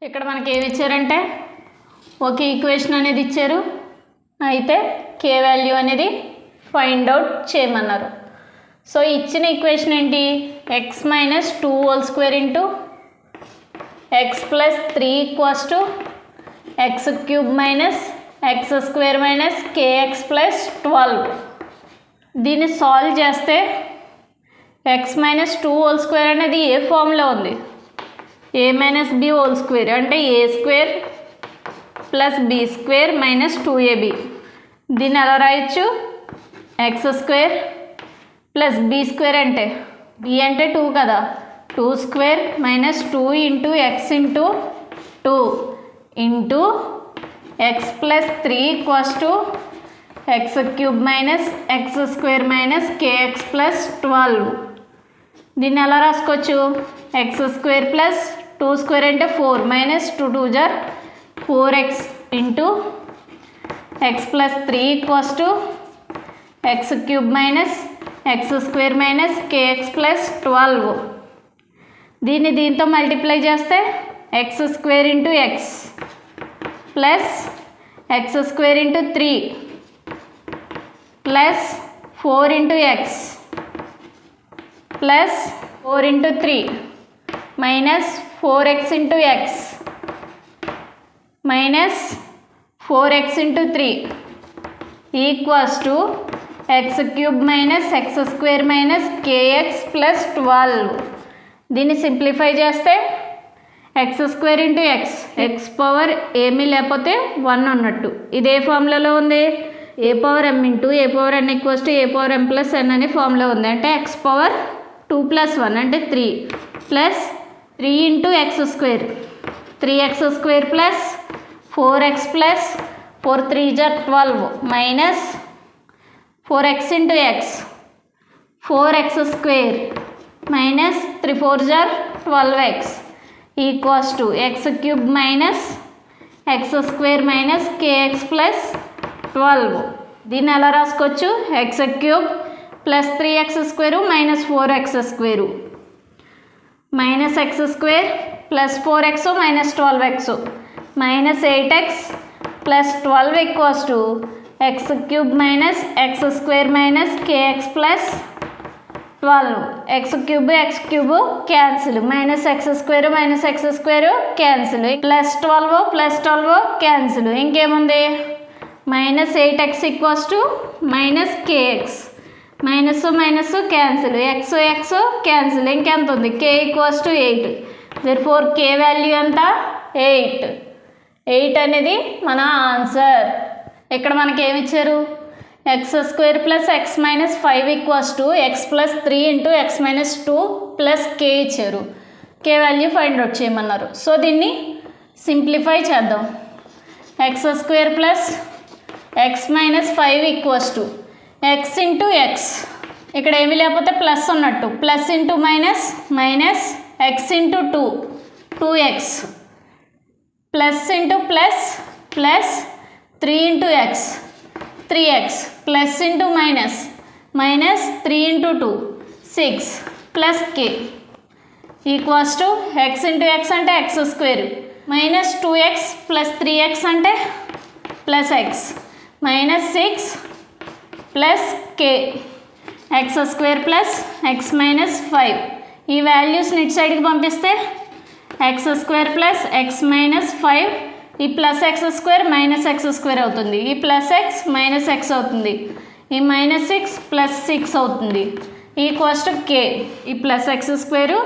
ఇక్కడ మనకి ఏమి ఇచ్చారంటే ఒక ఈక్వేషన్ అనేది ఇచ్చారు, అయితే కే వాల్యూ అనేది ఫైండ్ అవుట్ చేయమన్నారు. సో ఇచ్చిన ఈక్వేషన్ ఏంటి, x minus 2 whole square into X plus 3 equals to X cube minus X square minus kx plus 12. దీన్ని సాల్వ్ చేస్తే ఎక్స్ మైనస్ 2 హోల్ స్క్వేర్ అనేది ఏ ఫామ్లో ఉంది, A minus B whole square అంటే A square plus B square minus 2ab. దీన్ని ఎలా రాయొచ్చు, X square plus B square అంటే బి అంటే 2 కదా, 2 square minus 2 into X into 2 into X plus 3 equals to X cube minus X square minus kx plus 12. దీన్ని ఎలా రాసుకోవచ్చు, X square plus 2 square అంటే 4 మైనస్ 2 2 జార్ 4x into X plus 3 equals to X cube minus X square minus kx plus 12. దీన్ని దీంతో multiply చేస్తే x square into X plus x square into 3 plus 4 into X plus 4 into 3 minus 4x into X minus 4x into 3 equals to X cube minus X square minus kx plus 12. దీన్ని simplify చేస్తే x square into X, X power ఏమీ లేకపోతే 1 ఉన్నట్టు. ఇది ఏ ఫార్ములాలో ఉంది, A power M into A power N equals to A power M plus N అనే ఫార్ములా ఉంది. అంటే ఎక్స్ పవర్ 2 ప్లస్ 1 అంటే 3 plus 3 into x square 3x square plus 4x plus 4 3 జార్ 12 minus 4x into x 4x square minus 3 4 జార్ 12x equals to X cube minus X square minus kx plus 12. దీన్ని ఎలా రాసుకోవచ్చు, x cube plus 3x square minus 4x square minus X square plus 4x minus 12x minus 8x plus 12 equals to X cube minus X square minus kx plus 12. X cube cancel minus X square cancel plus 12 cancel. ఇంకేముంది, minus 8x equals to minus KX minus minus cancel X cancel. ఇంకెంత ఉంది, k equals to 8. Therefore k value ఎంత 8 అనేది మన answer. ఇక్కడ మనకి ఏమి ఇచ్చారు, X square plus X minus 5 equals to X plus 3 into X minus 2 plus k ఇచ్చారు. k వాల్యూ ఫైండ్ అవుట్ చేయమన్నారు. సో దీన్ని సింప్లిఫై చేద్దాం. X square plus X minus 5 equals to X into X, ఇక్కడ ఏమీ లేకపోతే ప్లస్ ఉన్నట్టు, plus into minus minus X into 2x plus into plus plus 3 into X 3x plus into minus minus 3 into 2 6 plus k equals to X into X అంటే X square minus 2x plus 3x అంటే plus X minus 6 plus k X square plus X minus 5. ఈ వాల్యూస్ని ఇటు సైడ్కి పంపిస్తే X square plus X minus 5, ఈ plus x square minus X square అవుతుంది, ఈ ప్లస్ ఎక్స్ మైనస్ ఎక్స్ అవుతుంది, ఈ మైనస్ 6 ప్లస్ 6 అవుతుంది ఈక్వల్స్ టు k. ఈ ప్లస్ ఎక్స్ స్క్వేరు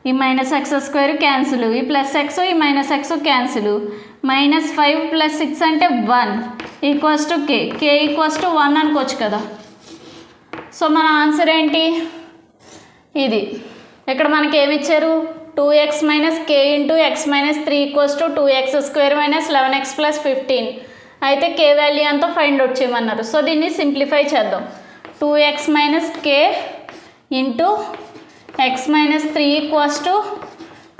ఈ మైనస్ ఎక్స్ స్క్వేర్ క్యాన్సిల్, ఈ ప్లస్ ఎక్స్ ఈ minus X cancel, minus 5 plus 6 అంటే 1 equals to k. k equals to 1 అనుకోవచ్చు కదా. సో మన ఆన్సర్ ఏంటి, ఇది. ఇక్కడ మనకి ఏమి ఇచ్చారు, 2x minus k into X minus 3 equals to 2x square minus 11x plus 15. అయితే k వాల్యూ అంతా ఫైండ్ అవుట్ చేయమన్నారు. సో దీన్ని సింప్లిఫై చేద్దాం. 2x minus k into X minus 3 equals to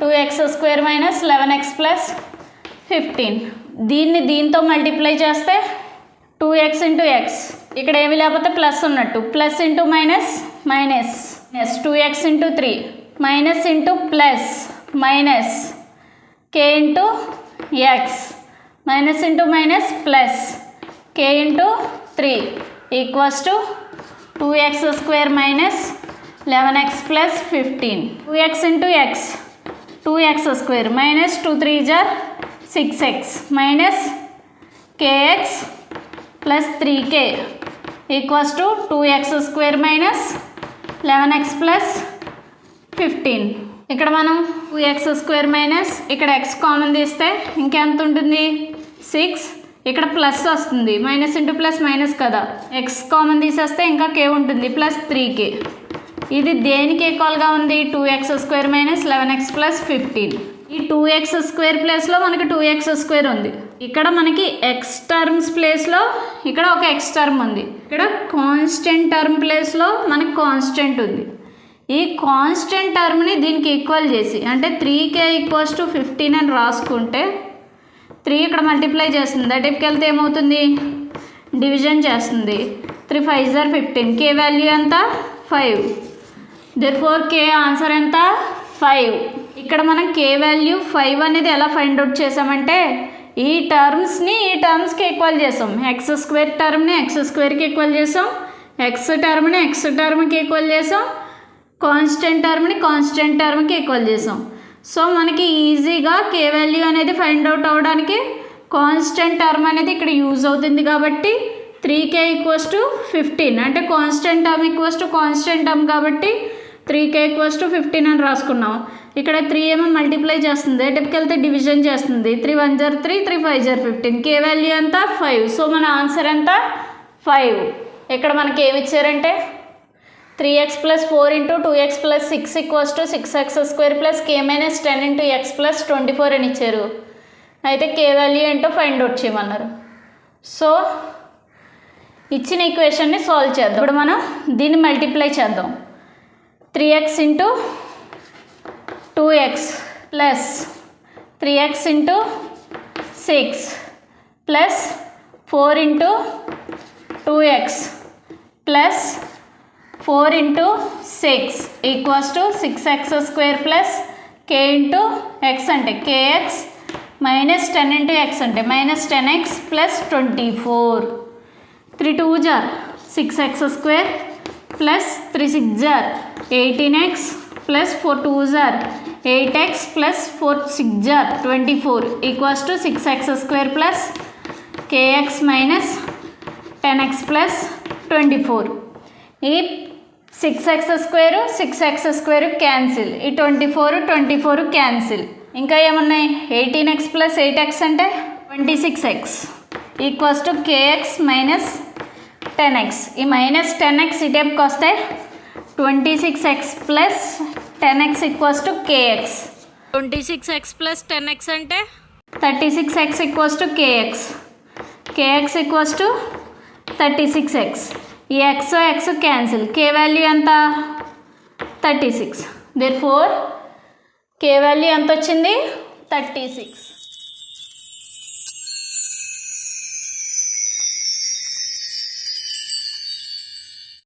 2x square minus 11x plus 15. దీన్ని దీంతో multiply చేస్తే 2x into X, ఇక్కడ ఏమి లేకపోతే ప్లస్ ఉన్నట్టు, plus into minus minus 2x into 3 minus into plus minus k into X minus into minus plus k into 3 equals to 2x square minus 11x plus 15 2x into x 2x square minus 2 3 జార్ 6x minus kx plus 3k equals to 2x square minus 11x plus 15. ఇక్కడ మనం 2x square minus ఇక్కడ x common తీస్తే ఇంకెంత ఉంటుంది 6, ఇక్కడ plus వస్తుంది minus into plus minus కదా, x కామన్ తీసేస్తే ఇంకా k ఉంటుంది ప్లస్ 3k. ఇది దేనికి ఈక్వల్గా ఉంది 2x square minus 11x plus 15. ఈ 2x స్క్వేర్ ప్లేస్లో మనకి 2x స్క్వేర్ ఉంది, ఇక్కడ మనకి x టర్మ్స్ ప్లేస్లో ఇక్కడ ఒక x టర్మ్ ఉంది, ఇక్కడ కాన్స్టెంట్ టర్మ్ ప్లేస్లో మనకి కాన్స్టెంట్ ఉంది. ఈ కాన్స్టెంట్ టర్మ్ని దీనికి ఈక్వల్ చేసి అంటే 3k ఈక్వల్స్ టు 15 అని రాసుకుంటే 3 ఇక్కడ మల్టిప్లై చేస్తుంది, దట్కి వెళ్తే ఏమవుతుంది డివిజన్ చేస్తుంది. 3 5 జార్ 15, k వాల్యూ ఎంత 5, దేర్ఫోర్ k ఆన్సర్ ఎంత 5. ఇక్కడ మనం k వాల్యూ 5 అనేది ఎలా ఫైండ్ అవుట్ చేసామంటే ఈ టర్మ్స్ని ఈ టర్మ్స్కి ఈక్వల్ చేసాం, ఎక్స్ స్క్వేర్ టర్మ్ని ఎక్స్ స్క్వేర్కి ఈక్వల్ చేసాం, ఎక్స్ టర్మ్ని ఎక్స్ టర్మ్కి ఈక్వల్ చేసాం, కాన్స్టెంట్ టర్మ్ని కాన్స్టెంట్ టర్మ్కి ఈక్వల్ చేసాం. సో మనకి ఈజీగా k వాల్యూ అనేది ఫైండ్ అవుట్ అవ్వడానికి కాన్స్టెంట్ టర్మ్ అనేది ఇక్కడ యూజ్ అవుతుంది కాబట్టి 3k ఈక్వల్స్ టు 15 అంటే constant term equals to constant term కాబట్టి 3k ఈక్వల్స్ టు 15 అని రాసుకున్నాం. ఇక్కడ 3 ఏమో మల్టిప్లై చేస్తుంది, డెప్కి వెళ్తే డివిజన్ చేస్తుంది, 3 1 జార్ 3 3 5 జార్ 15, k వాల్యూ ఎంత 5. సో మన ఆన్సర్ ఎంత 5. ఇక్కడ మనకి ఏమి ఇచ్చారంటే 3x plus 4 into 2x plus 6 equals to 6x square plus k minus 10 into X plus 24 అని ఇచ్చారు. అయితే k వాల్యూ ఏంటో ఫైండ్ అవుట్ చేయమన్నారు. సో ఇచ్చిన ఈక్వేషన్ని సాల్వ్ చేద్దాం. ఇప్పుడు మనం దీన్ని మల్టిప్లై చేద్దాం. 3x into 2x plus 3x into 6 plus 4 into 2x plus 4 into 6 equals to 6x square plus k into x అంటే kx మైనస్ 10 ఇంటూ x అంటే మైనస్ 10x ప్లస్ 24. 3 2 జార్ 6x స్క్వేర్ ప్లస్ 3 6 జార్ 18x plus 4 2 జార్ 8x plus 4 6 జార్ 24 equals to 6x square plus kx minus 10x plus 24. ఈ 6x square 6x square cancel, ఈ 24 cancel, ఇంకా ఏమున్నాయి 18x ప్లస్ 8x అంటే 26x equals to kx minus 10x. ఈ minus 10x ఈ టైప్కి వస్తే 26x plus 10x equals to kx. 26x plus 10x అంటే 36x equals to kx. kx equals to 36x. ఈ x cancel, k value ఎంత 36. Therefore k value ఎంత వచ్చింది 36.